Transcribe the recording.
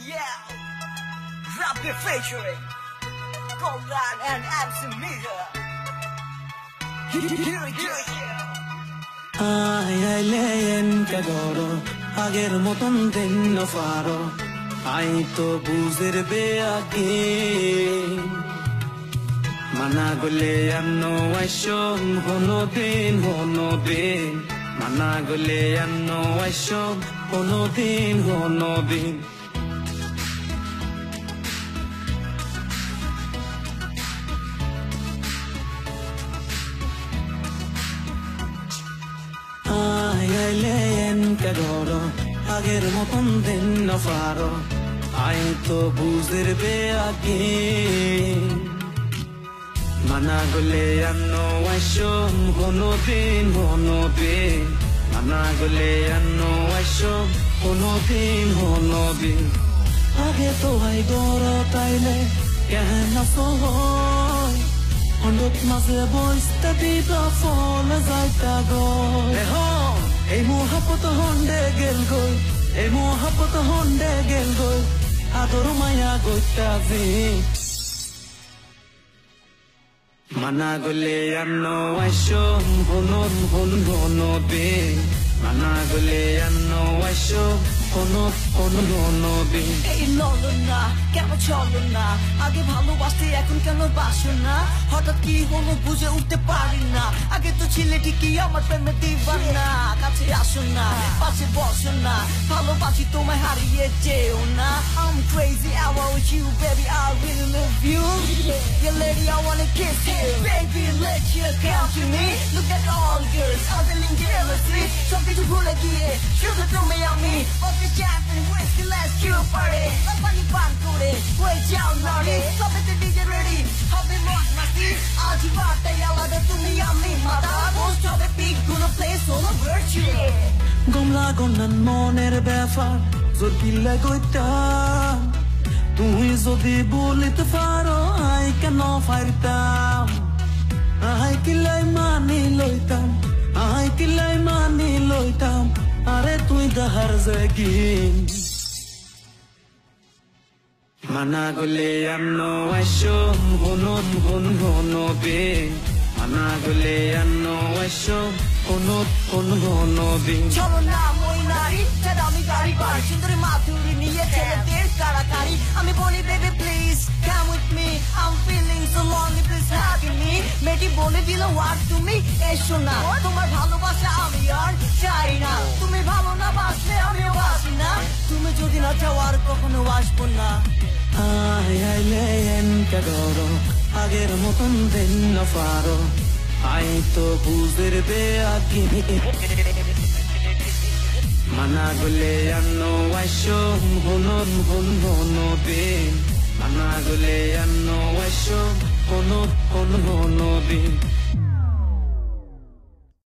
yeah. Rapid featuring Conrad and MC Mega. আইলেন কাগরো আগের মতন দিন ফারো আই তো বুঝের বেআগে মানা গলে আনো আইসম হনো দিন মানা গলে আনো আইসম হনো দিন আইলেন কাগরো আগের মতন দিন ফারো আই তো বুঝের বেআগে মানা গলে আনো আইসম হনো দিন মানা গলে আনো আইসম হনো দিন আগে তো হাই গর তাইলে কেন সহয় অনেক মাঝে বইস্তা দিবা ফল যাইতা গয় এই মোহাবত হন্ডে গেল গই আদর মায়া গইতা যে মানা গলে আনো আইসম হনো দিন মানা গলে আনো আইসম হনো দিন এই ললো না কেন চলো না আগে ভালোবাসতে এখন কেন বাসো না হঠাৎ কি হলো বুঝে উঠতে পারি না আগে তো ছিলে ঠিকই আমার প্রেমে দিবানা কাছে আসো না পাশে বসো না ভালোবাসি তোমায় হারিয়ে যেও না I'm crazy I want you baby I really love you Yeah lady I wanna kiss you Baby let you come to me Look at all girls I'm feeling jealousy সব কিছু ভুলে গিয়ে শুধু তুমি আমি Office champion whiskey let's chill party পানি পান করে হয়ে যাও নারী সবেতে ডিজে রেডি হবে মজ মাস্তি আজ বার্তায় আলাদা তুমি আমি মাথা পোস্ট হবে পিক গুলো প্লে সোলো ভার্চুয়াল গমলা গন্নান মনের ব্যাপার জোর কিল্লা গইতাম তুই যদি বলিতে পারো আই কেন ফাইরতাম আই কিলাই মানি লইতাম আরে তুই দাহার জাগিন মানা গলে আনো আইসম হনো দিন মানা গলে আনো আইসম হনো দিন চলো না মই নারী আমি গাড়ি বার সুন্দরী মাথুরি নিয়ে ছেলেদের কারাকারি আমি বলি baby please come with me I am feeling so lonely please have me মেয়েটি বলে দিল ওয়ার্ড তুমি এসো না তোমার ভালোবাসা আমি আর চাই না তুমি ভালো না বাসলে আমিও বাসি না তুমি যদি না চাও আর কখনো আসবো না আইলেন কাগরো আগের মতন দিন ফারো আই তো বুঝের বেআগে মানা গলে আনো আইসম হনো দিন মানা গলে আনো আইসম হনো দিন